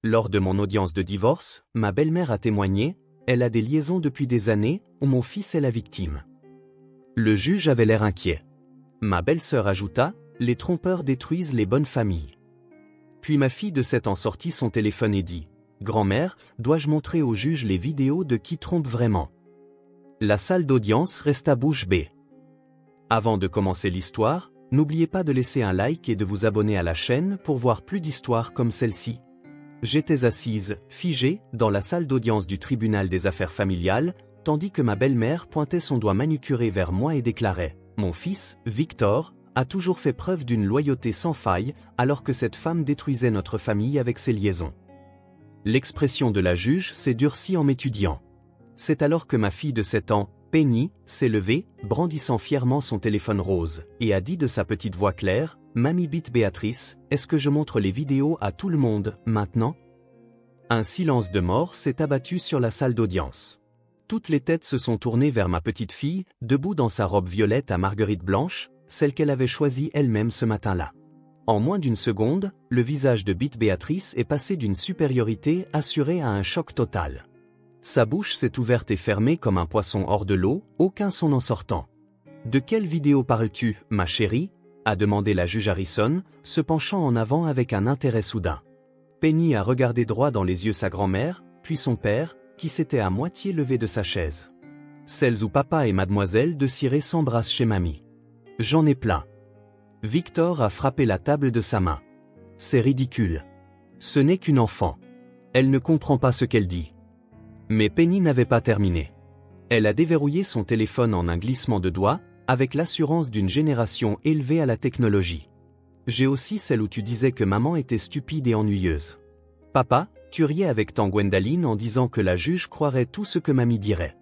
Lors de mon audience de divorce, ma belle-mère a témoigné, elle a des liaisons depuis des années, où mon fils est la victime. Le juge avait l'air inquiet. Ma belle-sœur ajouta, les trompeurs détruisent les bonnes familles. Puis ma fille de 7 ans sortit son téléphone et dit, Grand-mère, dois-je montrer au juge les vidéos de qui trompe vraiment? La salle d'audience resta bouche bée. Avant de commencer l'histoire, n'oubliez pas de laisser un like et de vous abonner à la chaîne pour voir plus d'histoires comme celle-ci. J'étais assise, figée, dans la salle d'audience du tribunal des affaires familiales, tandis que ma belle-mère pointait son doigt manucuré vers moi et déclarait « Mon fils, Victor, a toujours fait preuve d'une loyauté sans faille, alors que cette femme détruisait notre famille avec ses liaisons. » L'expression de la juge s'est durcie en m'étudiant. C'est alors que ma fille de 7 ans, Penny, s'est levée, brandissant fièrement son téléphone rose, et a dit de sa petite voix claire, « Mamie Bit Béatrice, est-ce que je montre les vidéos à tout le monde, maintenant ?» Un silence de mort s'est abattu sur la salle d'audience. Toutes les têtes se sont tournées vers ma petite fille, debout dans sa robe violette à marguerite blanche, celle qu'elle avait choisie elle-même ce matin-là. En moins d'une seconde, le visage de Bit Béatrice est passé d'une supériorité assurée à un choc total. Sa bouche s'est ouverte et fermée comme un poisson hors de l'eau, aucun son en sortant. « De quelle vidéo parles-tu, ma chérie ?» a demandé la juge Harrison, se penchant en avant avec un intérêt soudain. Penny a regardé droit dans les yeux sa grand-mère, puis son père, qui s'était à moitié levé de sa chaise. Celles où papa et mademoiselle de Ciré s'embrassent chez mamie. J'en ai plein. Victor a frappé la table de sa main. C'est ridicule. Ce n'est qu'une enfant. Elle ne comprend pas ce qu'elle dit. Mais Penny n'avait pas terminé. Elle a déverrouillé son téléphone en un glissement de doigts, avec l'assurance d'une génération élevée à la technologie. J'ai aussi celle où tu disais que maman était stupide et ennuyeuse. Papa, tu riais avec tant Gwendaline en disant que la juge croirait tout ce que mamie dirait.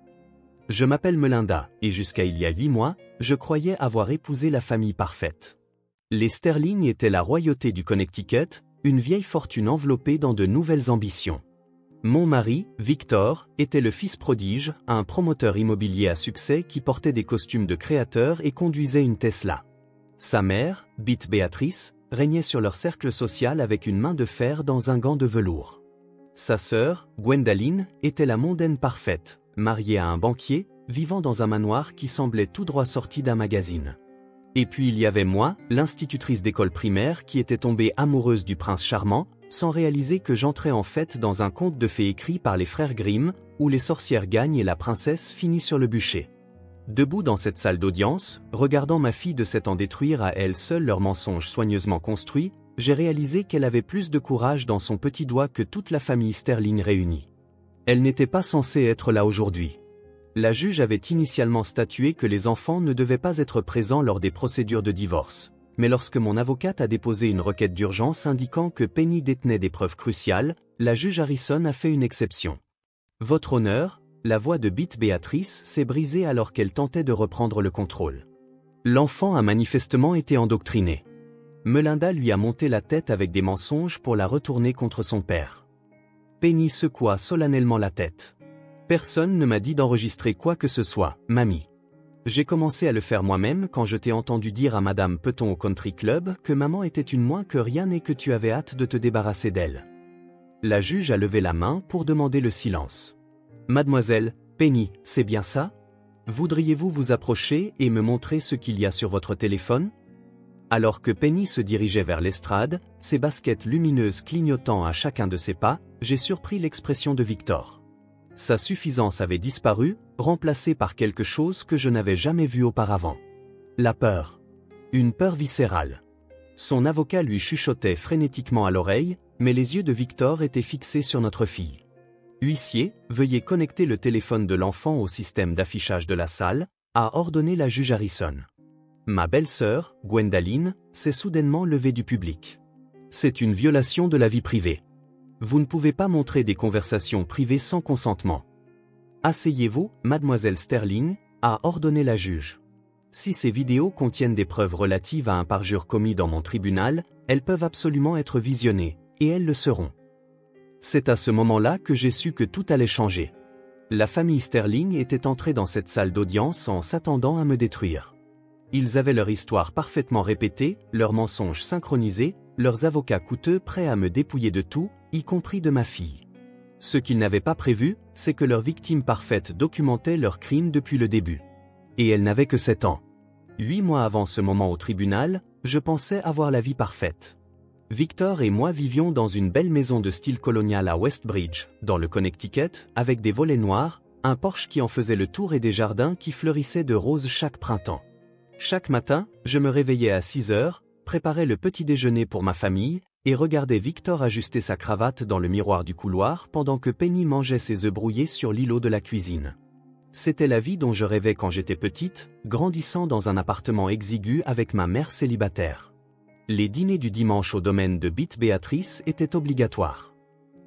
Je m'appelle Melinda, et jusqu'à il y a 8 mois, je croyais avoir épousé la famille parfaite. Les Sterling étaient la royauté du Connecticut, une vieille fortune enveloppée dans de nouvelles ambitions. Mon mari, Victor, était le fils prodige, un promoteur immobilier à succès qui portait des costumes de créateur et conduisait une Tesla. Sa mère, Bit Béatrice, régnait sur leur cercle social avec une main de fer dans un gant de velours. Sa sœur, Gwendaline, était la mondaine parfaite, mariée à un banquier, vivant dans un manoir qui semblait tout droit sorti d'un magazine. Et puis il y avait moi, l'institutrice d'école primaire qui était tombée amoureuse du prince charmant, sans réaliser que j'entrais en fait dans un conte de fées écrit par les frères Grimm, où les sorcières gagnent et la princesse finit sur le bûcher. Debout dans cette salle d'audience, regardant ma fille de 7 ans détruire à elle seule leur mensonge soigneusement construit, j'ai réalisé qu'elle avait plus de courage dans son petit doigt que toute la famille Sterling réunie. Elle n'était pas censée être là aujourd'hui. La juge avait initialement statué que les enfants ne devaient pas être présents lors des procédures de divorce. Mais lorsque mon avocate a déposé une requête d'urgence indiquant que Penny détenait des preuves cruciales, la juge Harrison a fait une exception. Votre honneur, la voix de Bit Béatrice s'est brisée alors qu'elle tentait de reprendre le contrôle. L'enfant a manifestement été endoctriné. Melinda lui a monté la tête avec des mensonges pour la retourner contre son père. Penny secoua solennellement la tête. Personne ne m'a dit d'enregistrer quoi que ce soit, mamie. J'ai commencé à le faire moi-même quand je t'ai entendu dire à Madame Peton au Country Club que maman était une moins que rien et que tu avais hâte de te débarrasser d'elle. La juge a levé la main pour demander le silence. Mademoiselle, Penny, c'est bien ça? Voudriez-vous vous approcher et me montrer ce qu'il y a sur votre téléphone? Alors que Penny se dirigeait vers l'estrade, ses baskets lumineuses clignotant à chacun de ses pas, j'ai surpris l'expression de Victor. Sa suffisance avait disparu, remplacée par quelque chose que je n'avais jamais vu auparavant. La peur. Une peur viscérale. Son avocat lui chuchotait frénétiquement à l'oreille, mais les yeux de Victor étaient fixés sur notre fille. Huissier, veuillez connecter le téléphone de l'enfant au système d'affichage de la salle, a ordonné la juge Harrison. Ma belle-sœur, Gwendaline, s'est soudainement levée du public. C'est une violation de la vie privée. Vous ne pouvez pas montrer des conversations privées sans consentement. Asseyez-vous, mademoiselle Sterling, a ordonné la juge. Si ces vidéos contiennent des preuves relatives à un parjure commis dans mon tribunal, elles peuvent absolument être visionnées, et elles le seront. C'est à ce moment-là que j'ai su que tout allait changer. La famille Sterling était entrée dans cette salle d'audience en s'attendant à me détruire. Ils avaient leur histoire parfaitement répétée, leurs mensonges synchronisés, leurs avocats coûteux prêts à me dépouiller de tout, y compris de ma fille. Ce qu'ils n'avaient pas prévu, c'est que leur victime parfaite documentait leurs crimes depuis le début. Et elle n'avait que 7 ans. 8 mois avant ce moment au tribunal, je pensais avoir la vie parfaite. Victor et moi vivions dans une belle maison de style colonial à Westbridge, dans le Connecticut, avec des volets noirs, un porche qui en faisait le tour et des jardins qui fleurissaient de roses chaque printemps. Chaque matin, je me réveillais à 6 heures, préparais le petit déjeuner pour ma famille, et regardais Victor ajuster sa cravate dans le miroir du couloir pendant que Penny mangeait ses œufs brouillés sur l'îlot de la cuisine. C'était la vie dont je rêvais quand j'étais petite, grandissant dans un appartement exigu avec ma mère célibataire. Les dîners du dimanche au domaine de Bit Béatrice étaient obligatoires.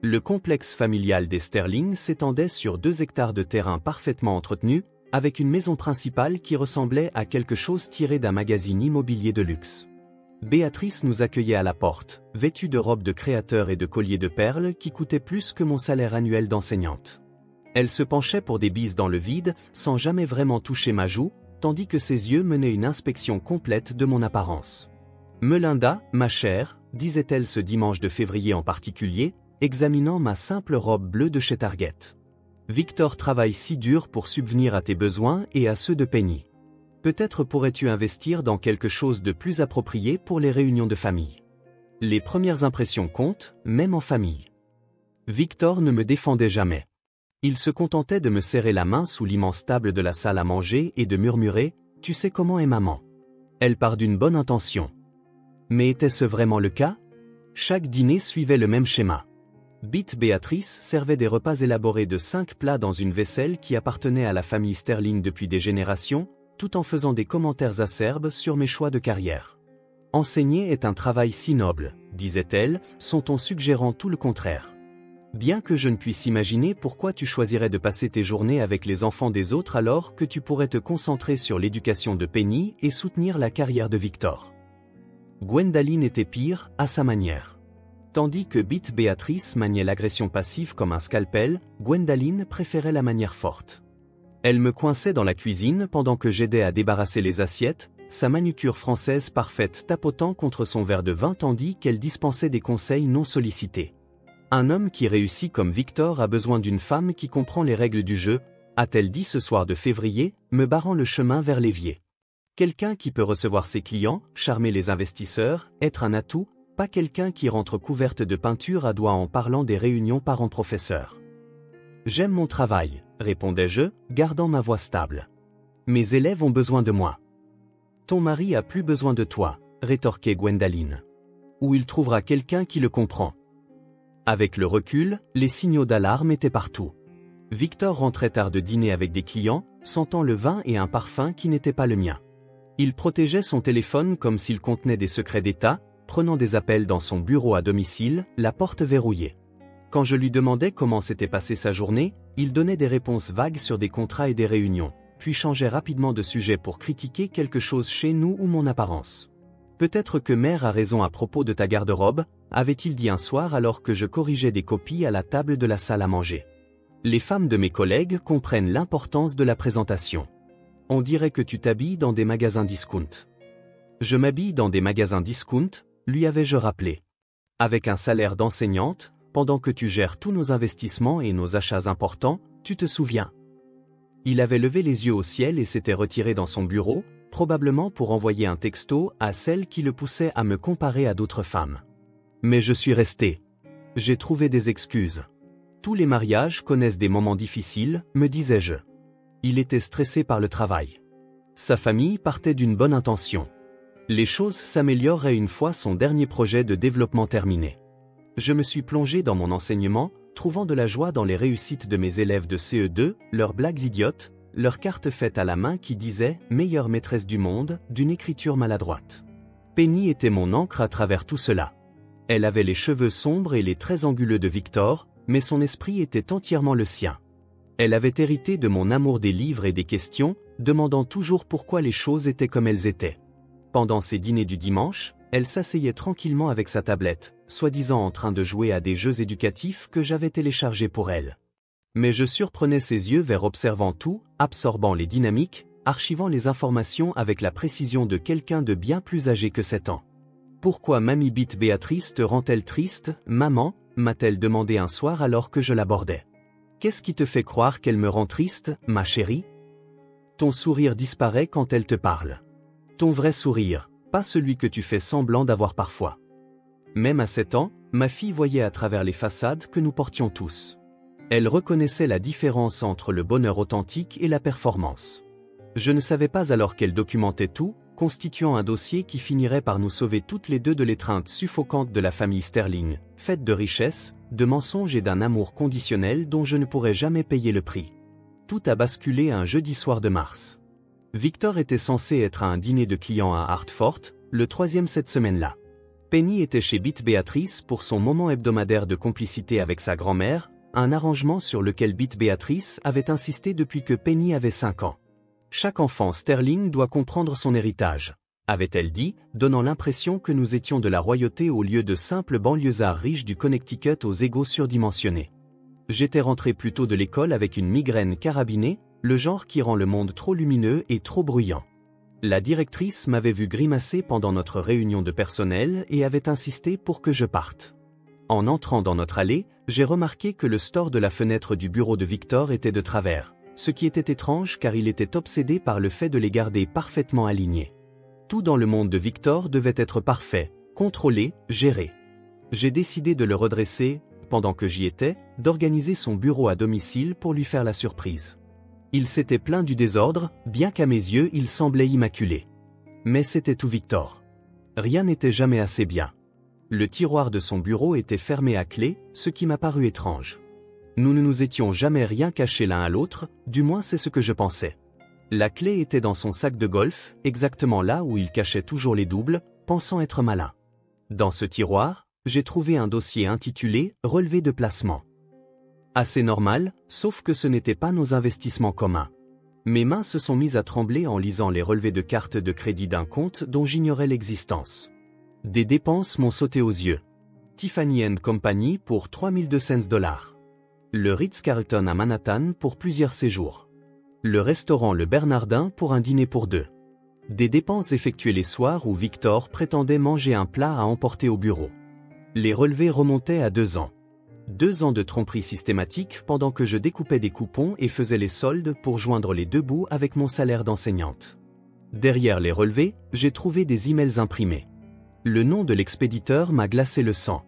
Le complexe familial des Sterling s'étendait sur 2 hectares de terrain parfaitement entretenus, avec une maison principale qui ressemblait à quelque chose tiré d'un magazine immobilier de luxe. Béatrice nous accueillait à la porte, vêtue de robes de créateur et de colliers de perles qui coûtaient plus que mon salaire annuel d'enseignante. Elle se penchait pour des bises dans le vide, sans jamais vraiment toucher ma joue, tandis que ses yeux menaient une inspection complète de mon apparence. « Melinda, ma chère », disait-elle ce dimanche de février en particulier, examinant ma simple robe bleue de chez Target. « Victor travaille si dur pour subvenir à tes besoins et à ceux de Penny. Peut-être pourrais-tu investir dans quelque chose de plus approprié pour les réunions de famille. Les premières impressions comptent, même en famille. » Victor ne me défendait jamais. Il se contentait de me serrer la main sous l'immense table de la salle à manger et de murmurer « Tu sais comment est maman. Elle part d'une bonne intention. » Mais était-ce vraiment le cas? Chaque dîner suivait le même schéma. Bit Béatrice servait des repas élaborés de 5 plats dans une vaisselle qui appartenait à la famille Sterling depuis des générations, tout en faisant des commentaires acerbes sur mes choix de carrière. « Enseigner est un travail si noble, disait-elle, son ton suggérant tout le contraire. Bien que je ne puisse imaginer pourquoi tu choisirais de passer tes journées avec les enfants des autres alors que tu pourrais te concentrer sur l'éducation de Penny et soutenir la carrière de Victor. » Gwendaline était pire, à sa manière. Tandis que Bit Béatrice maniait l'agression passive comme un scalpel, Gwendaline préférait la manière forte. Elle me coinçait dans la cuisine pendant que j'aidais à débarrasser les assiettes, sa manucure française parfaite tapotant contre son verre de vin tandis qu'elle dispensait des conseils non sollicités. Un homme qui réussit comme Victor a besoin d'une femme qui comprend les règles du jeu, a-t-elle dit ce soir de février, me barrant le chemin vers l'évier. Quelqu'un qui peut recevoir ses clients, charmer les investisseurs, être un atout, pas quelqu'un qui rentre couverte de peinture à doigts en parlant des réunions parents-professeurs. J'aime mon travail, répondais-je, gardant ma voix stable. Mes élèves ont besoin de moi. Ton mari a plus besoin de toi, rétorquait Gwendaline. Ou il trouvera quelqu'un qui le comprend. Avec le recul, les signaux d'alarme étaient partout. Victor rentrait tard de dîner avec des clients, sentant le vin et un parfum qui n'était pas le mien. Il protégeait son téléphone comme s'il contenait des secrets d'État, prenant des appels dans son bureau à domicile, la porte verrouillée. Quand je lui demandais comment s'était passée sa journée, il donnait des réponses vagues sur des contrats et des réunions, puis changeait rapidement de sujet pour critiquer quelque chose chez nous ou mon apparence. Peut-être que mère a raison à propos de ta garde-robe, avait-il dit un soir alors que je corrigeais des copies à la table de la salle à manger. Les femmes de mes collègues comprennent l'importance de la présentation. On dirait que tu t'habilles dans des magasins discount. Je m'habille dans des magasins discount, lui avais-je rappelé. Avec un salaire d'enseignante, pendant que tu gères tous nos investissements et nos achats importants, tu te souviens. Il avait levé les yeux au ciel et s'était retiré dans son bureau, probablement pour envoyer un texto à celle qui le poussait à me comparer à d'autres femmes. Mais je suis resté. J'ai trouvé des excuses. Tous les mariages connaissent des moments difficiles, me disais-je. Il était stressé par le travail. Sa famille partait d'une bonne intention. Les choses s'amélioreraient une fois son dernier projet de développement terminé. Je me suis plongé dans mon enseignement, trouvant de la joie dans les réussites de mes élèves de CE2, leurs blagues idiotes, leurs cartes faites à la main qui disaient « meilleure maîtresse du monde » d'une écriture maladroite. Penny était mon encre à travers tout cela. Elle avait les cheveux sombres et les traits anguleux de Victor, mais son esprit était entièrement le sien. Elle avait hérité de mon amour des livres et des questions, demandant toujours pourquoi les choses étaient comme elles étaient. Pendant ses dîners du dimanche, elle s'asseyait tranquillement avec sa tablette, soi-disant en train de jouer à des jeux éducatifs que j'avais téléchargés pour elle. Mais je surprenais ses yeux vers observant tout, absorbant les dynamiques, archivant les informations avec la précision de quelqu'un de bien plus âgé que 7 ans. « Pourquoi Mamie Bit Béatrice te rend-elle triste, maman » m'a-t-elle demandé un soir alors que je l'abordais. Qu'est-ce qui te fait croire qu'elle me rend triste, ma chérie? Ton sourire disparaît quand elle te parle. Ton vrai sourire, pas celui que tu fais semblant d'avoir parfois. Même à 7 ans, ma fille voyait à travers les façades que nous portions tous. Elle reconnaissait la différence entre le bonheur authentique et la performance. Je ne savais pas alors qu'elle documentait tout, constituant un dossier qui finirait par nous sauver toutes les deux de l'étreinte suffocante de la famille Sterling, faite de richesses, de mensonges et d'un amour conditionnel dont je ne pourrais jamais payer le prix. Tout a basculé un jeudi soir de mars. Victor était censé être à un dîner de clients à Hartford, le 3e cette semaine-là. Penny était chez Bette Béatrice pour son moment hebdomadaire de complicité avec sa grand-mère, un arrangement sur lequel Bette Béatrice avait insisté depuis que Penny avait 5 ans. Chaque enfant Sterling doit comprendre son héritage, avait-elle dit, donnant l'impression que nous étions de la royauté au lieu de simples banlieusards riches du Connecticut aux égos surdimensionnés. J'étais rentré plus tôt de l'école avec une migraine carabinée, le genre qui rend le monde trop lumineux et trop bruyant. La directrice m'avait vu grimacer pendant notre réunion de personnel et avait insisté pour que je parte. En entrant dans notre allée, j'ai remarqué que le store de la fenêtre du bureau de Victor était de travers, ce qui était étrange car il était obsédé par le fait de les garder parfaitement alignés. Tout dans le monde de Victor devait être parfait, contrôlé, géré. J'ai décidé de le redresser, pendant que j'y étais, d'organiser son bureau à domicile pour lui faire la surprise. Il s'était plaint du désordre, bien qu'à mes yeux il semblait immaculé. Mais c'était tout Victor. Rien n'était jamais assez bien. Le tiroir de son bureau était fermé à clé, ce qui m'a paru étrange. Nous ne nous étions jamais rien caché l'un à l'autre, du moins c'est ce que je pensais. La clé était dans son sac de golf, exactement là où il cachait toujours les doubles, pensant être malin. Dans ce tiroir, j'ai trouvé un dossier intitulé « Relevé de placement ». Assez normal, sauf que ce n'étaient pas nos investissements communs. Mes mains se sont mises à trembler en lisant les relevés de cartes de crédit d'un compte dont j'ignorais l'existence. Des dépenses m'ont sauté aux yeux. Tiffany & Company pour $3,200. Le Ritz-Carlton à Manhattan pour plusieurs séjours. Le restaurant Le Bernardin pour un dîner pour 2. Des dépenses effectuées les soirs où Victor prétendait manger un plat à emporter au bureau. Les relevés remontaient à 2 ans. 2 ans de tromperie systématique pendant que je découpais des coupons et faisais les soldes pour joindre les 2 bouts avec mon salaire d'enseignante. Derrière les relevés, j'ai trouvé des emails imprimés. Le nom de l'expéditeur m'a glacé le sang.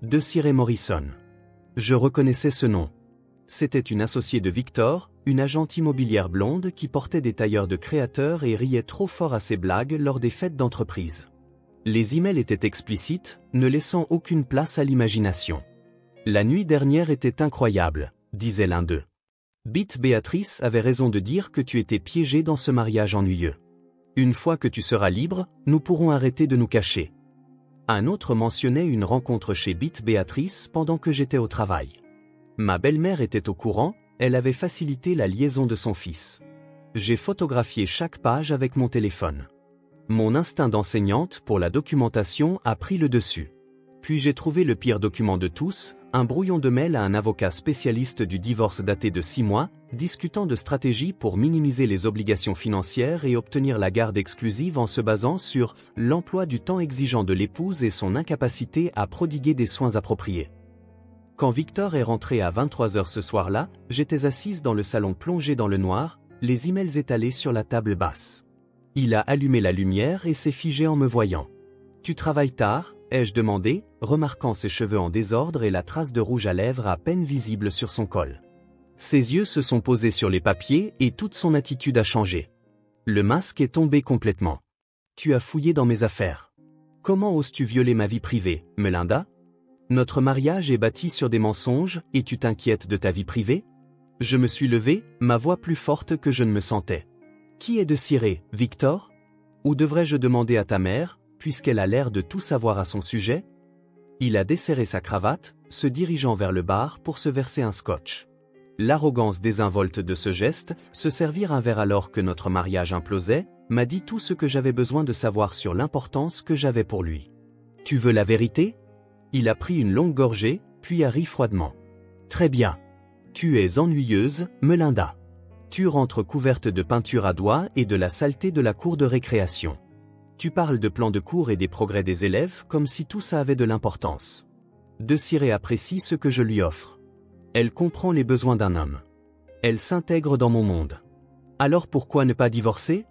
De Cyril Morrison. Je reconnaissais ce nom. C'était une associée de Victor, une agente immobilière blonde qui portait des tailleurs de créateurs et riait trop fort à ses blagues lors des fêtes d'entreprise. Les emails étaient explicites, ne laissant aucune place à l'imagination. La nuit dernière était incroyable, disait l'un d'eux. Bette Béatrice avait raison de dire que tu étais piégé dans ce mariage ennuyeux. Une fois que tu seras libre, nous pourrons arrêter de nous cacher. Un autre mentionnait une rencontre chez Bette Béatrice pendant que j'étais au travail. Ma belle-mère était au courant, elle avait facilité la liaison de son fils. J'ai photographié chaque page avec mon téléphone. Mon instinct d'enseignante pour la documentation a pris le dessus. Puis j'ai trouvé le pire document de tous, un brouillon de mail à un avocat spécialiste du divorce daté de 6 mois, discutant de stratégies pour minimiser les obligations financières et obtenir la garde exclusive en se basant sur l'emploi du temps exigeant de l'épouse et son incapacité à prodiguer des soins appropriés. Quand Victor est rentré à 23h ce soir-là, j'étais assise dans le salon plongée dans le noir, les emails étalés sur la table basse. Il a allumé la lumière et s'est figé en me voyant. « Tu travailles tard ?» ai-je demandé, remarquant ses cheveux en désordre et la trace de rouge à lèvres à peine visible sur son col. Ses yeux se sont posés sur les papiers et toute son attitude a changé. Le masque est tombé complètement. « Tu as fouillé dans mes affaires. Comment oses-tu violer ma vie privée, Melinda ? Notre mariage est bâti sur des mensonges et tu t'inquiètes de ta vie privée ?» Je me suis levé, ma voix plus forte que je ne me sentais. « Qui est de cirer, Victor ? Ou devrais-je demander à ta mère, puisqu'elle a l'air de tout savoir à son sujet ?» Il a desserré sa cravate, se dirigeant vers le bar pour se verser un scotch. L'arrogance désinvolte de ce geste, se servir un verre alors que notre mariage implosait, m'a dit tout ce que j'avais besoin de savoir sur l'importance que j'avais pour lui. « Tu veux la vérité ?» Il a pris une longue gorgée, puis a ri froidement. « Très bien. Tu es ennuyeuse, Melinda. Tu rentres couverte de peinture à doigts et de la saleté de la cour de récréation. Tu parles de plans de cours et des progrès des élèves comme si tout ça avait de l'importance. Desirée apprécie ce que je lui offre. Elle comprend les besoins d'un homme. Elle s'intègre dans mon monde. Alors pourquoi ne pas divorcer?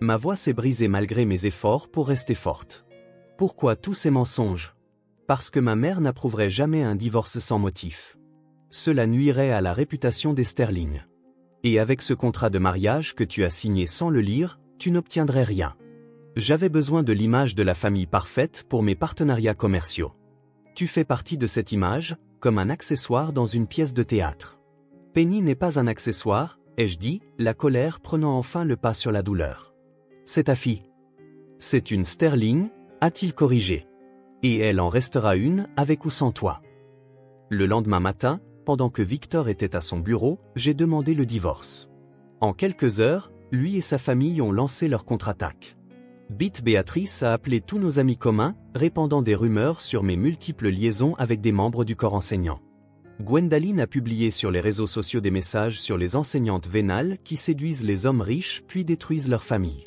Ma voix s'est brisée malgré mes efforts pour rester forte. Pourquoi tous ces mensonges? Parce que ma mère n'approuverait jamais un divorce sans motif. Cela nuirait à la réputation des Sterling. Et avec ce contrat de mariage que tu as signé sans le lire, tu n'obtiendrais rien. J'avais besoin de l'image de la famille parfaite pour mes partenariats commerciaux. Tu fais partie de cette image, comme un accessoire dans une pièce de théâtre. Penny n'est pas un accessoire, ai-je dit, la colère prenant enfin le pas sur la douleur. C'est ta fille. C'est une Sterling, a-t-il corrigé. Et elle en restera une, avec ou sans toi. Le lendemain matin, pendant que Victor était à son bureau, j'ai demandé le divorce. En quelques heures, lui et sa famille ont lancé leur contre-attaque. Bit Béatrice a appelé tous nos amis communs, répandant des rumeurs sur mes multiples liaisons avec des membres du corps enseignant. Gwendaline a publié sur les réseaux sociaux des messages sur les enseignantes vénales qui séduisent les hommes riches puis détruisent leur famille.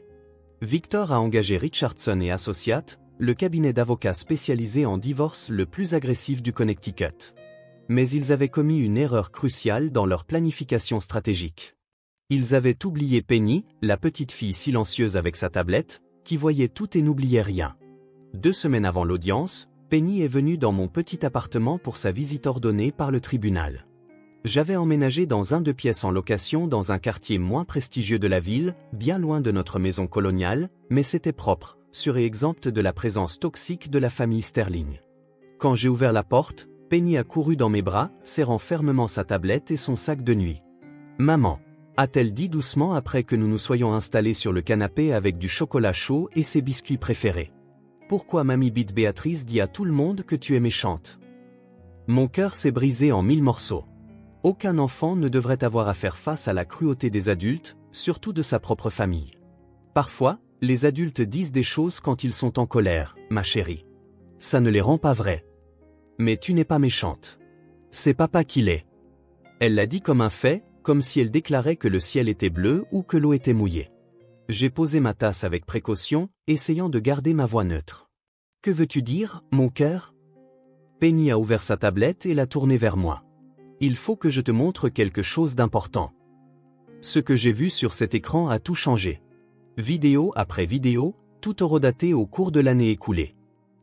Victor a engagé Richardson et Associates, le cabinet d'avocats spécialisé en divorce le plus agressif du Connecticut. Mais ils avaient commis une erreur cruciale dans leur planification stratégique. Ils avaient oublié Penny, la petite fille silencieuse avec sa tablette, qui voyait tout et n'oubliait rien. 2 semaines avant l'audience, Penny est venue dans mon petit appartement pour sa visite ordonnée par le tribunal. J'avais emménagé dans un 2 pièces en location dans un quartier moins prestigieux de la ville, bien loin de notre maison coloniale, mais c'était propre, sûr et exempt de la présence toxique de la famille Sterling. Quand j'ai ouvert la porte, Penny a couru dans mes bras, serrant fermement sa tablette et son sac de nuit. « Maman » a-t-elle dit doucement après que nous nous soyons installés sur le canapé avec du chocolat chaud et ses biscuits préférés. « Pourquoi Mamie Bit Béatrice dit à tout le monde que tu es méchante ?» Mon cœur s'est brisé en 1000 morceaux. Aucun enfant ne devrait avoir à faire face à la cruauté des adultes, surtout de sa propre famille. Parfois, les adultes disent des choses quand ils sont en colère, ma chérie. Ça ne les rend pas vrais. Mais tu n'es pas méchante. C'est papa qui l'est. Elle l'a dit comme un fait, comme si elle déclarait que le ciel était bleu ou que l'eau était mouillée. J'ai posé ma tasse avec précaution, essayant de garder ma voix neutre. Que veux-tu dire, mon cœur? Penny a ouvert sa tablette et l'a tournée vers moi. Il faut que je te montre quelque chose d'important. Ce que j'ai vu sur cet écran a tout changé. Vidéo après vidéo, tout horodaté au cours de l'année écoulée.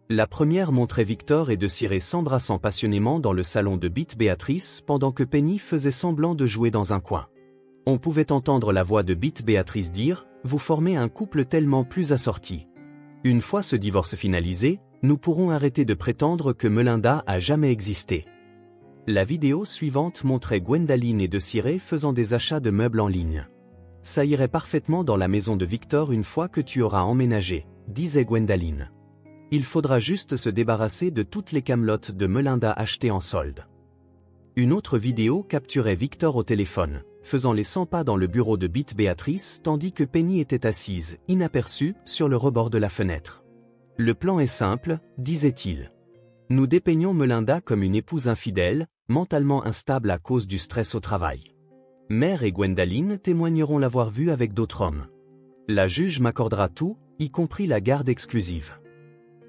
La première montrait Victor et Desirée s'embrassant passionnément dans le salon de Bit Béatrice pendant que Penny faisait semblant de jouer dans un coin. On pouvait entendre la voix de Bit Béatrice dire « Vous formez un couple tellement plus assorti. Une fois ce divorce finalisé, nous pourrons arrêter de prétendre que Melinda a jamais existé. » La vidéo suivante montrait Gwendaline et Desirée faisant des achats de meubles en ligne. « Ça irait parfaitement dans la maison de Victor une fois que tu auras emménagé, » disait Gwendaline. Il faudra juste se débarrasser de toutes les camelotes de Melinda achetées en solde. Une autre vidéo capturait Victor au téléphone, faisant les 100 pas dans le bureau de Bit Béatrice tandis que Penny était assise, inaperçue, sur le rebord de la fenêtre. Le plan est simple, disait-il. Nous dépeignons Melinda comme une épouse infidèle, mentalement instable à cause du stress au travail. Mère et Gwendaline témoigneront l'avoir vue avec d'autres hommes. La juge m'accordera tout, y compris la garde exclusive.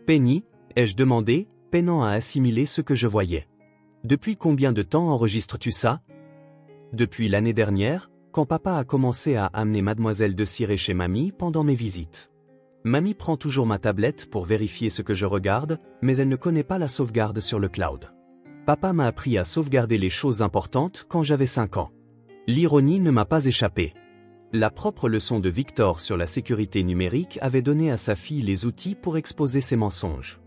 Penny, ai-je demandé, peinant à assimiler ce que je voyais. Depuis combien de temps enregistres-tu ça? Depuis l'année dernière, quand papa a commencé à amener mademoiselle Desirée chez mamie pendant mes visites. Mamie prend toujours ma tablette pour vérifier ce que je regarde, mais elle ne connaît pas la sauvegarde sur le cloud. Papa m'a appris à sauvegarder les choses importantes quand j'avais 5 ans. L'ironie ne m'a pas échappé. La propre leçon de Victor sur la sécurité numérique avait donné à sa fille les outils pour exposer ses mensonges.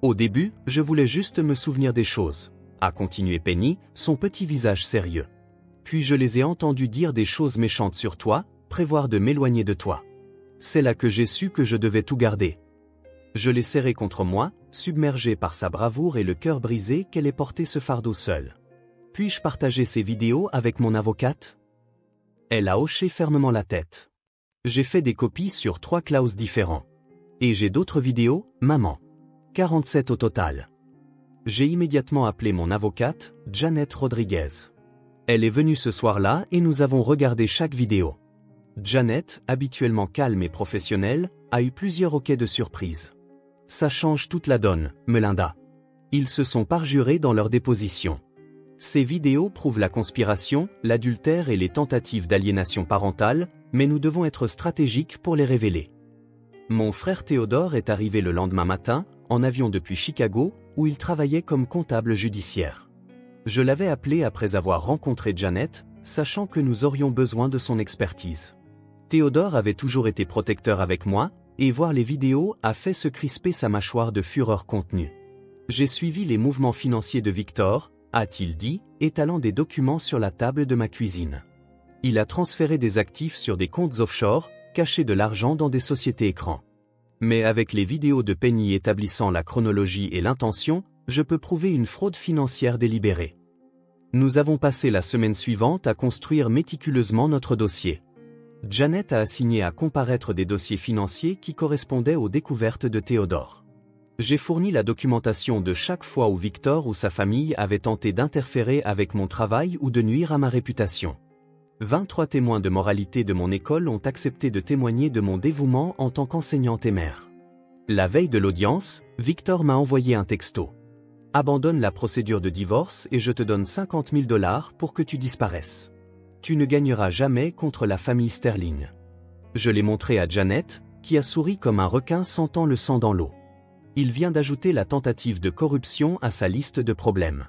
Au début, je voulais juste me souvenir des choses, a continué Penny, son petit visage sérieux. Puis je les ai entendus dire des choses méchantes sur toi, prévoir de m'éloigner de toi. C'est là que j'ai su que je devais tout garder. Je l'ai serrée contre moi, submergée par sa bravoure et le cœur brisé qu'elle ait porté ce fardeau seule. Puis-je partager ces vidéos avec mon avocate? Elle a hoché fermement la tête. J'ai fait des copies sur 3 clouds différents. Et j'ai d'autres vidéos, maman. 47 au total. J'ai immédiatement appelé mon avocate, Janet Rodriguez. Elle est venue ce soir-là et nous avons regardé chaque vidéo. Janet, habituellement calme et professionnelle, a eu plusieurs hoquets de surprise. Ça change toute la donne, Melinda. Ils se sont parjurés dans leur déposition. Ces vidéos prouvent la conspiration, l'adultère et les tentatives d'aliénation parentale, mais nous devons être stratégiques pour les révéler. Mon frère Théodore est arrivé le lendemain matin, en avion depuis Chicago, où il travaillait comme comptable judiciaire. Je l'avais appelé après avoir rencontré Janet, sachant que nous aurions besoin de son expertise. Théodore avait toujours été protecteur avec moi, et voir les vidéos a fait se crisper sa mâchoire de fureur contenue. J'ai suivi les mouvements financiers de Victor, a-t-il dit, étalant des documents sur la table de ma cuisine. Il a transféré des actifs sur des comptes offshore, caché de l'argent dans des sociétés écrans. Mais avec les vidéos de Penny établissant la chronologie et l'intention, je peux prouver une fraude financière délibérée. Nous avons passé la semaine suivante à construire méticuleusement notre dossier. Janet a assigné à comparaître des dossiers financiers qui correspondaient aux découvertes de Théodore. J'ai fourni la documentation de chaque fois où Victor ou sa famille avaient tenté d'interférer avec mon travail ou de nuire à ma réputation. 23 témoins de moralité de mon école ont accepté de témoigner de mon dévouement en tant qu'enseignante et mère. La veille de l'audience, Victor m'a envoyé un texto. « Abandonne la procédure de divorce et je te donne 50 000 $ pour que tu disparaisses. Tu ne gagneras jamais contre la famille Sterling. » Je l'ai montré à Janet, qui a souri comme un requin sentant le sang dans l'eau. Il vient d'ajouter la tentative de corruption à sa liste de problèmes.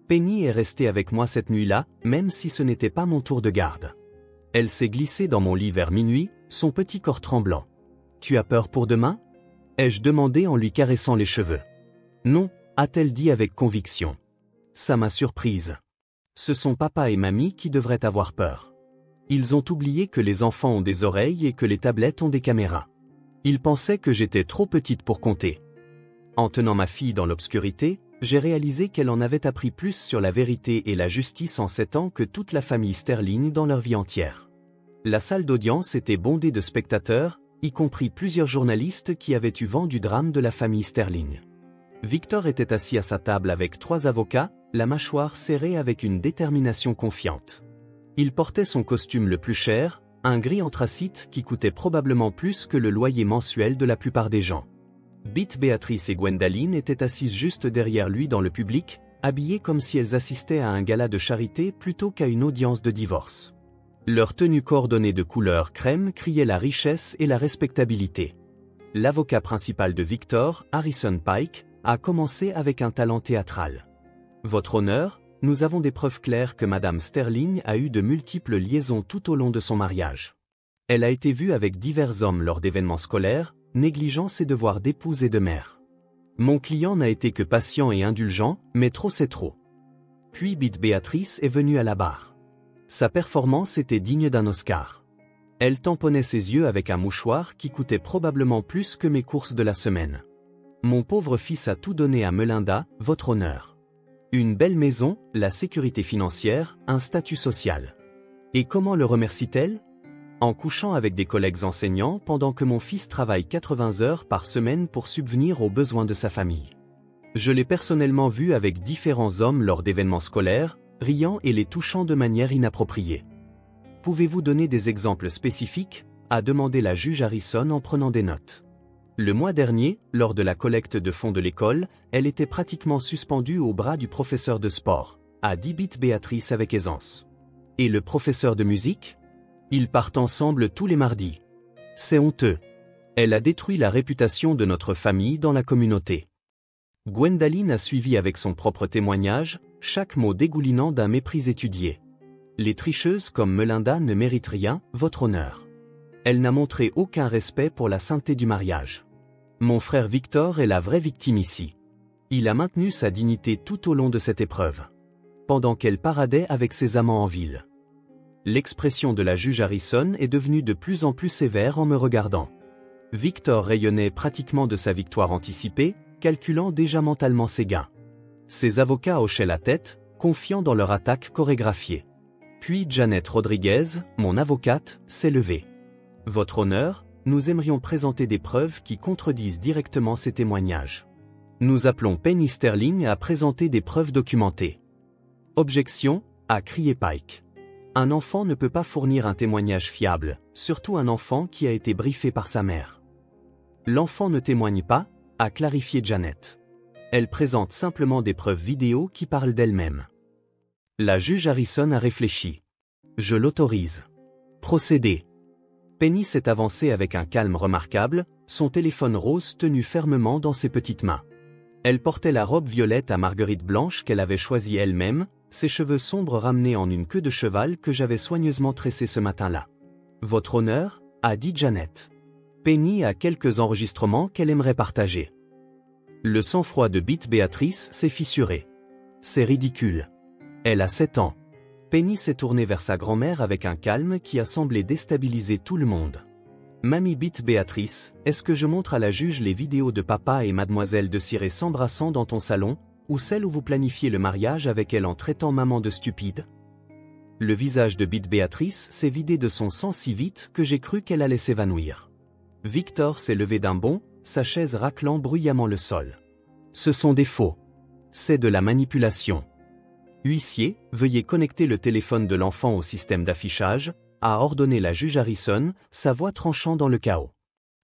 Penny est restée avec moi cette nuit-là, même si ce n'était pas mon tour de garde. Elle s'est glissée dans mon lit vers minuit, son petit corps tremblant. « Tu as peur pour demain ?» ai-je demandé en lui caressant les cheveux. « Non », a-t-elle dit avec conviction. Ça m'a surprise. Ce sont papa et mamie qui devraient avoir peur. Ils ont oublié que les enfants ont des oreilles et que les tablettes ont des caméras. Ils pensaient que j'étais trop petite pour compter. En tenant ma fille dans l'obscurité, j'ai réalisé qu'elle en avait appris plus sur la vérité et la justice en 7 ans que toute la famille Sterling dans leur vie entière. La salle d'audience était bondée de spectateurs, y compris plusieurs journalistes qui avaient eu vent du drame de la famille Sterling. Victor était assis à sa table avec 3 avocats, la mâchoire serrée avec une détermination confiante. Il portait son costume le plus cher, un gris anthracite qui coûtait probablement plus que le loyer mensuel de la plupart des gens. Bette Béatrice et Gwendaline étaient assises juste derrière lui dans le public, habillées comme si elles assistaient à un gala de charité plutôt qu'à une audience de divorce. Leur tenue coordonnée de couleur crème criait la richesse et la respectabilité. L'avocat principal de Victor, Harrison Pike, a commencé avec un talent théâtral. « Votre honneur, nous avons des preuves claires que Madame Sterling a eu de multiples liaisons tout au long de son mariage. Elle a été vue avec divers hommes lors d'événements scolaires, négligeant ses devoirs d'épouse et de mère. Mon client n'a été que patient et indulgent, mais trop c'est trop. » Puis Bette Béatrice est venue à la barre. Sa performance était digne d'un Oscar. Elle tamponnait ses yeux avec un mouchoir qui coûtait probablement plus que mes courses de la semaine. « Mon pauvre fils a tout donné à Melinda, votre honneur. Une belle maison, la sécurité financière, un statut social. Et comment le remercie-t-elle ? En couchant avec des collègues enseignants pendant que mon fils travaille 80 heures par semaine pour subvenir aux besoins de sa famille. Je l'ai personnellement vu avec différents hommes lors d'événements scolaires, riant et les touchant de manière inappropriée. Pouvez-vous donner des exemples spécifiques ? A demandé la juge Harrison en prenant des notes. Le mois dernier, lors de la collecte de fonds de l'école, elle était pratiquement suspendue au bras du professeur de sport, a dit Bette Béatrice avec aisance. Et le professeur de musique ? Ils partent ensemble tous les mardis. C'est honteux. Elle a détruit la réputation de notre famille dans la communauté. Gwendaline a suivi avec son propre témoignage, chaque mot dégoulinant d'un mépris étudié. Les tricheuses comme Melinda ne méritent rien, votre honneur. Elle n'a montré aucun respect pour la sainteté du mariage. Mon frère Victor est la vraie victime ici. Il a maintenu sa dignité tout au long de cette épreuve. Pendant qu'elle paradait avec ses amants en ville. L'expression de la juge Harrison est devenue de plus en plus sévère en me regardant. Victor rayonnait pratiquement de sa victoire anticipée, calculant déjà mentalement ses gains. Ses avocats hochaient la tête, confiants dans leur attaque chorégraphiée. Puis Janet Rodriguez, mon avocate, s'est levée. « Votre honneur, nous aimerions présenter des preuves qui contredisent directement ces témoignages. Nous appelons Penny Sterling à présenter des preuves documentées. » « Objection » a crié Pike. « Un enfant ne peut pas fournir un témoignage fiable, surtout un enfant qui a été briefé par sa mère. »« L'enfant ne témoigne pas » a clarifié Janet. Elle présente simplement des preuves vidéo qui parlent d'elle-même. La juge Harrison a réfléchi. Je l'autorise. Procédez. Penny s'est avancée avec un calme remarquable, son téléphone rose tenu fermement dans ses petites mains. Elle portait la robe violette à marguerite blanche qu'elle avait choisie elle-même, ses cheveux sombres ramenés en une queue de cheval que j'avais soigneusement tressée ce matin-là. Votre honneur, a dit Janet. Penny a quelques enregistrements qu'elle aimerait partager. Le sang-froid de Bette Béatrice s'est fissuré. C'est ridicule. Elle a 7 ans. Penny s'est tournée vers sa grand-mère avec un calme qui a semblé déstabiliser tout le monde. Mamie Bette Béatrice, est-ce que je montre à la juge les vidéos de papa et mademoiselle de Ciré s'embrassant dans ton salon, ou celle où vous planifiez le mariage avec elle en traitant maman de stupide? Le visage de Bette Béatrice s'est vidé de son sang si vite que j'ai cru qu'elle allait s'évanouir. Victor s'est levé d'un bond, sa chaise raclant bruyamment le sol. Ce sont des faux. C'est de la manipulation. Huissier, veuillez connecter le téléphone de l'enfant au système d'affichage, a ordonné la juge Harrison, sa voix tranchant dans le chaos.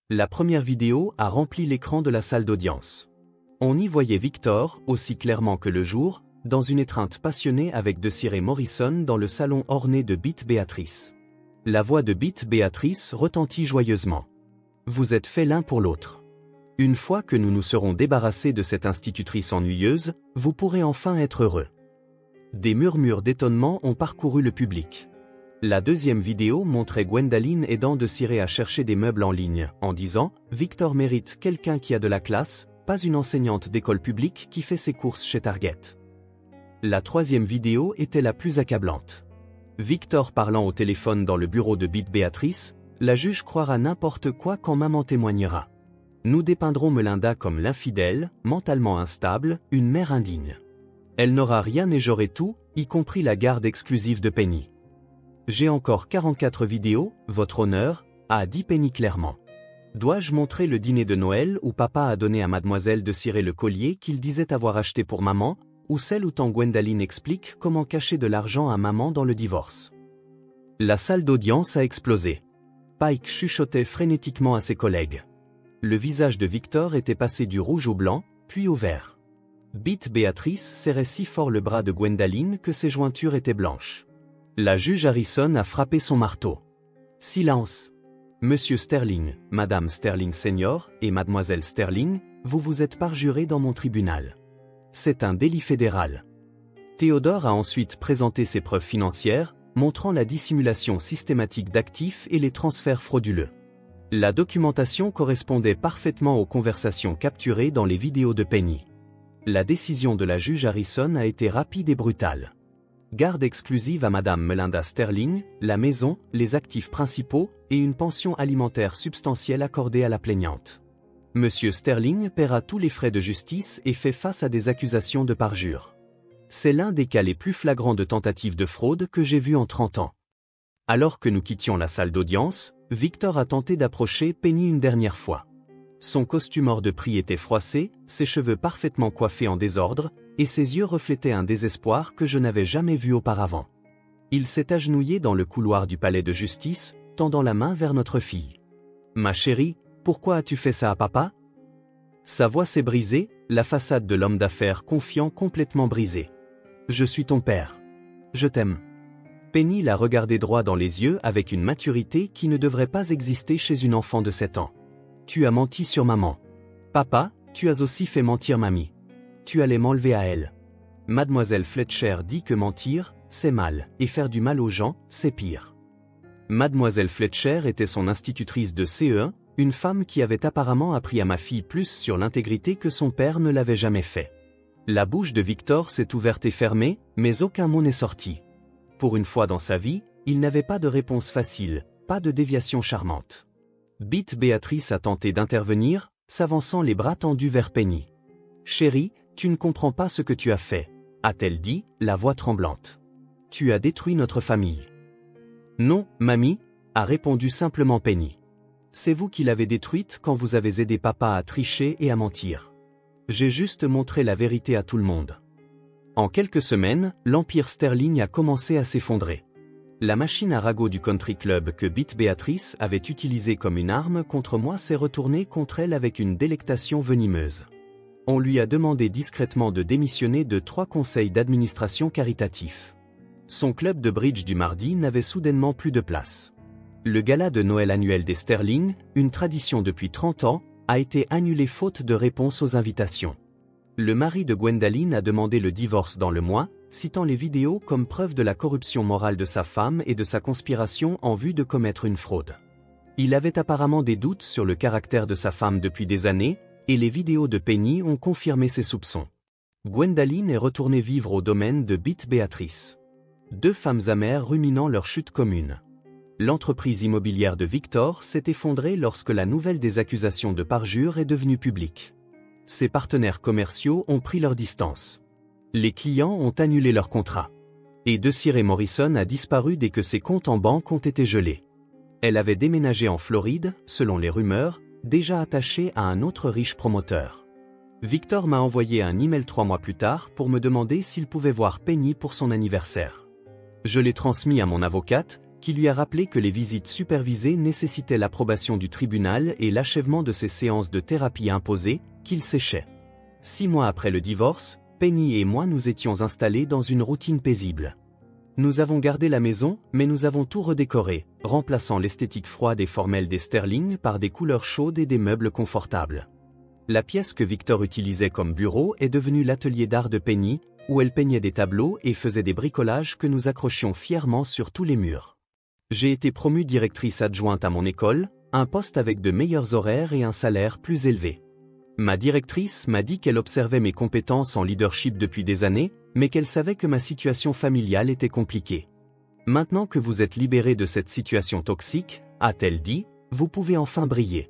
La première vidéo a rempli l'écran de la salle d'audience. On y voyait Victor, aussi clairement que le jour, dans une étreinte passionnée avec Desiree Morrison dans le salon orné de Bette Béatrice. La voix de Bette Béatrice retentit joyeusement. Vous êtes faits l'un pour l'autre. Une fois que nous nous serons débarrassés de cette institutrice ennuyeuse, vous pourrez enfin être heureux. Des murmures d'étonnement ont parcouru le public. La deuxième vidéo montrait Gwendaline aidant Desiree à chercher des meubles en ligne, en disant « Victor mérite quelqu'un qui a de la classe, pas une enseignante d'école publique qui fait ses courses chez Target ». La troisième vidéo était la plus accablante. Victor parlant au téléphone dans le bureau de Bette Béatrice, la juge croira n'importe quoi quand maman témoignera. Nous dépeindrons Melinda comme l'infidèle, mentalement instable, une mère indigne. Elle n'aura rien et j'aurai tout, y compris la garde exclusive de Penny. J'ai encore 44 vidéos, votre honneur, a dit Penny clairement. Dois-je montrer le dîner de Noël où papa a donné à mademoiselle de Ciré le collier qu'il disait avoir acheté pour maman, ou celle où tant Gwendaline explique comment cacher de l'argent à maman dans le divorce? La salle d'audience a explosé. Pike chuchotait frénétiquement à ses collègues. Le visage de Victor était passé du rouge au blanc, puis au vert. Bette Béatrice serrait si fort le bras de Gwendaline que ses jointures étaient blanches. La juge Harrison a frappé son marteau. Silence. Monsieur Sterling, Madame Sterling Senior et Mademoiselle Sterling, vous vous êtes parjurés dans mon tribunal. C'est un délit fédéral. Théodore a ensuite présenté ses preuves financières, montrant la dissimulation systématique d'actifs et les transferts frauduleux. La documentation correspondait parfaitement aux conversations capturées dans les vidéos de Penny. La décision de la juge Harrison a été rapide et brutale. Garde exclusive à Madame Melinda Sterling, la maison, les actifs principaux et une pension alimentaire substantielle accordée à la plaignante. Monsieur Sterling paiera tous les frais de justice et fait face à des accusations de parjure. C'est l'un des cas les plus flagrants de tentative de fraude que j'ai vu en 30 ans. Alors que nous quittions la salle d'audience, Victor a tenté d'approcher Penny une dernière fois. Son costume hors de prix était froissé, ses cheveux parfaitement coiffés en désordre, et ses yeux reflétaient un désespoir que je n'avais jamais vu auparavant. Il s'est agenouillé dans le couloir du palais de justice, tendant la main vers notre fille. « Ma chérie, pourquoi as-tu fait ça à papa ?» Sa voix s'est brisée, la façade de l'homme d'affaires confiant complètement brisée. « Je suis ton père. Je t'aime. » Penny l'a regardé droit dans les yeux avec une maturité qui ne devrait pas exister chez une enfant de 7 ans. Tu as menti sur maman. Papa, tu as aussi fait mentir mamie. Tu allais m'enlever à elle. Mademoiselle Fletcher dit que mentir, c'est mal, et faire du mal aux gens, c'est pire. Mademoiselle Fletcher était son institutrice de CE1, une femme qui avait apparemment appris à ma fille plus sur l'intégrité que son père ne l'avait jamais fait. La bouche de Victor s'est ouverte et fermée, mais aucun mot n'est sorti. Pour une fois dans sa vie, il n'avait pas de réponse facile, pas de déviation charmante. Bette Béatrice a tenté d'intervenir, s'avançant les bras tendus vers Penny. « Chérie, tu ne comprends pas ce que tu as fait, » a-t-elle dit, la voix tremblante. « Tu as détruit notre famille. »« Non, mamie, » a répondu simplement Penny. « C'est vous qui l'avez détruite quand vous avez aidé papa à tricher et à mentir. J'ai juste montré la vérité à tout le monde. » En quelques semaines, l'empire Sterling a commencé à s'effondrer. La machine à ragots du country club que Bette Béatrice avait utilisée comme une arme contre moi s'est retournée contre elle avec une délectation venimeuse. On lui a demandé discrètement de démissionner de 3 conseils d'administration caritatifs. Son club de bridge du mardi n'avait soudainement plus de place. Le gala de Noël annuel des Sterling, une tradition depuis 30 ans, a été annulé faute de réponse aux invitations. Le mari de Gwendaline a demandé le divorce dans le mois, citant les vidéos comme preuve de la corruption morale de sa femme et de sa conspiration en vue de commettre une fraude. Il avait apparemment des doutes sur le caractère de sa femme depuis des années, et les vidéos de Penny ont confirmé ses soupçons. Gwendaline est retournée vivre au domaine de Bit Béatrice. 2 femmes amères ruminant leur chute commune. L'entreprise immobilière de Victor s'est effondrée lorsque la nouvelle des accusations de parjure est devenue publique. Ses partenaires commerciaux ont pris leur distance. Les clients ont annulé leurs contrats. Et Desiree Morrison a disparu dès que ses comptes en banque ont été gelés. Elle avait déménagé en Floride, selon les rumeurs, déjà attachée à un autre riche promoteur. Victor m'a envoyé un email 3 mois plus tard pour me demander s'il pouvait voir Penny pour son anniversaire. Je l'ai transmis à mon avocate, qui lui a rappelé que les visites supervisées nécessitaient l'approbation du tribunal et l'achèvement de ses séances de thérapie imposées, qu'il séchait. 6 mois après le divorce, Penny et moi nous étions installés dans une routine paisible. Nous avons gardé la maison, mais nous avons tout redécoré, remplaçant l'esthétique froide et formelle des Sterling par des couleurs chaudes et des meubles confortables. La pièce que Victor utilisait comme bureau est devenue l'atelier d'art de Penny, où elle peignait des tableaux et faisait des bricolages que nous accrochions fièrement sur tous les murs. J'ai été promue directrice adjointe à mon école, un poste avec de meilleurs horaires et un salaire plus élevé. Ma directrice m'a dit qu'elle observait mes compétences en leadership depuis des années, mais qu'elle savait que ma situation familiale était compliquée. Maintenant que vous êtes libéré de cette situation toxique, a-t-elle dit, vous pouvez enfin briller.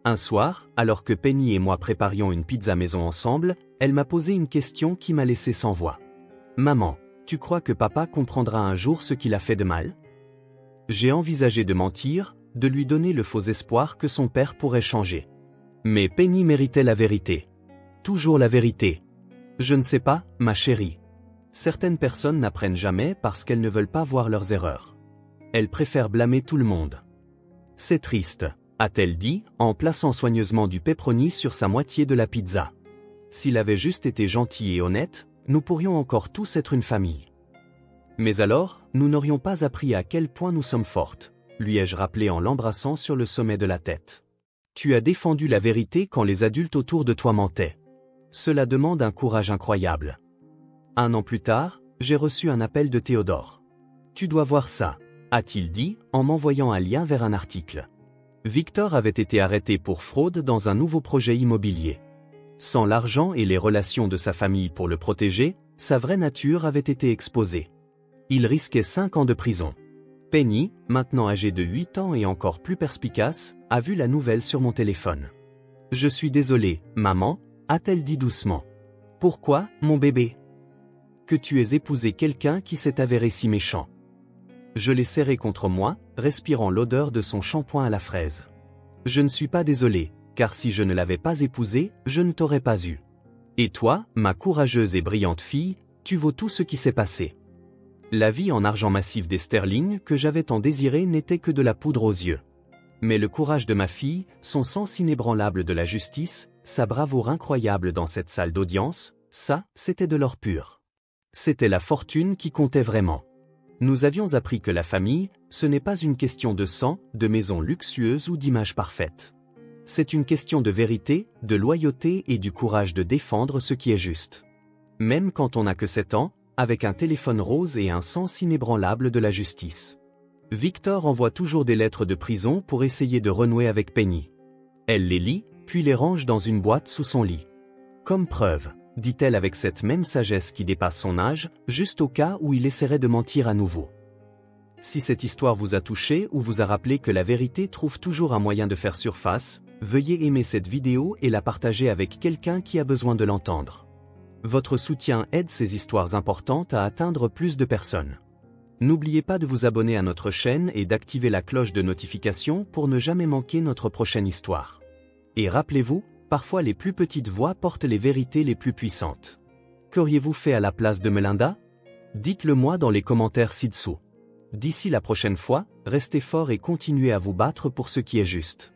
Un soir, alors que Penny et moi préparions une pizza maison ensemble, elle m'a posé une question qui m'a laissé sans voix. Maman, tu crois que papa comprendra un jour ce qu'il a fait de mal ? J'ai envisagé de mentir, de lui donner le faux espoir que son père pourrait changer. Mais Penny méritait la vérité. Toujours la vérité. Je ne sais pas, ma chérie. Certaines personnes n'apprennent jamais parce qu'elles ne veulent pas voir leurs erreurs. Elles préfèrent blâmer tout le monde. C'est triste, a-t-elle dit, en plaçant soigneusement du pepperoni sur sa moitié de la pizza. S'il avait juste été gentil et honnête, nous pourrions encore tous être une famille. Mais alors, nous n'aurions pas appris à quel point nous sommes fortes, lui ai-je rappelé en l'embrassant sur le sommet de la tête. Tu as défendu la vérité quand les adultes autour de toi mentaient. Cela demande un courage incroyable. 1 an plus tard, j'ai reçu un appel de Théodore. Tu dois voir ça, a-t-il dit, en m'envoyant un lien vers un article. Victor avait été arrêté pour fraude dans un nouveau projet immobilier. Sans l'argent et les relations de sa famille pour le protéger, sa vraie nature avait été exposée. Il risquait 5 ans de prison. Penny, maintenant âgée de 8 ans et encore plus perspicace, a vu la nouvelle sur mon téléphone. « Je suis désolée, maman », a-t-elle dit doucement. « Pourquoi, mon bébé ? Que tu aies épousé quelqu'un qui s'est avéré si méchant. » Je l'ai serré contre moi, respirant l'odeur de son shampoing à la fraise. « Je ne suis pas désolée, car si je ne l'avais pas épousé, je ne t'aurais pas eu. Et toi, ma courageuse et brillante fille, tu vaux tout ce qui s'est passé. » La vie en argent massif des Sterling que j'avais tant désiré n'était que de la poudre aux yeux. Mais le courage de ma fille, son sens inébranlable de la justice, sa bravoure incroyable dans cette salle d'audience, ça, c'était de l'or pur. C'était la fortune qui comptait vraiment. Nous avions appris que la famille, ce n'est pas une question de sang, de maison luxueuse ou d'image parfaite. C'est une question de vérité, de loyauté et du courage de défendre ce qui est juste. Même quand on n'a que 7 ans, avec un téléphone rose et un sens inébranlable de la justice. Victor envoie toujours des lettres de prison pour essayer de renouer avec Penny. Elle les lit, puis les range dans une boîte sous son lit. Comme preuve, dit-elle avec cette même sagesse qui dépasse son âge, juste au cas où il essaierait de mentir à nouveau. Si cette histoire vous a touché ou vous a rappelé que la vérité trouve toujours un moyen de faire surface, veuillez aimer cette vidéo et la partager avec quelqu'un qui a besoin de l'entendre. Votre soutien aide ces histoires importantes à atteindre plus de personnes. N'oubliez pas de vous abonner à notre chaîne et d'activer la cloche de notification pour ne jamais manquer notre prochaine histoire. Et rappelez-vous, parfois les plus petites voix portent les vérités les plus puissantes. Qu'auriez-vous fait à la place de Melinda ? Dites-le moi dans les commentaires ci-dessous. D'ici la prochaine fois, restez forts et continuez à vous battre pour ce qui est juste.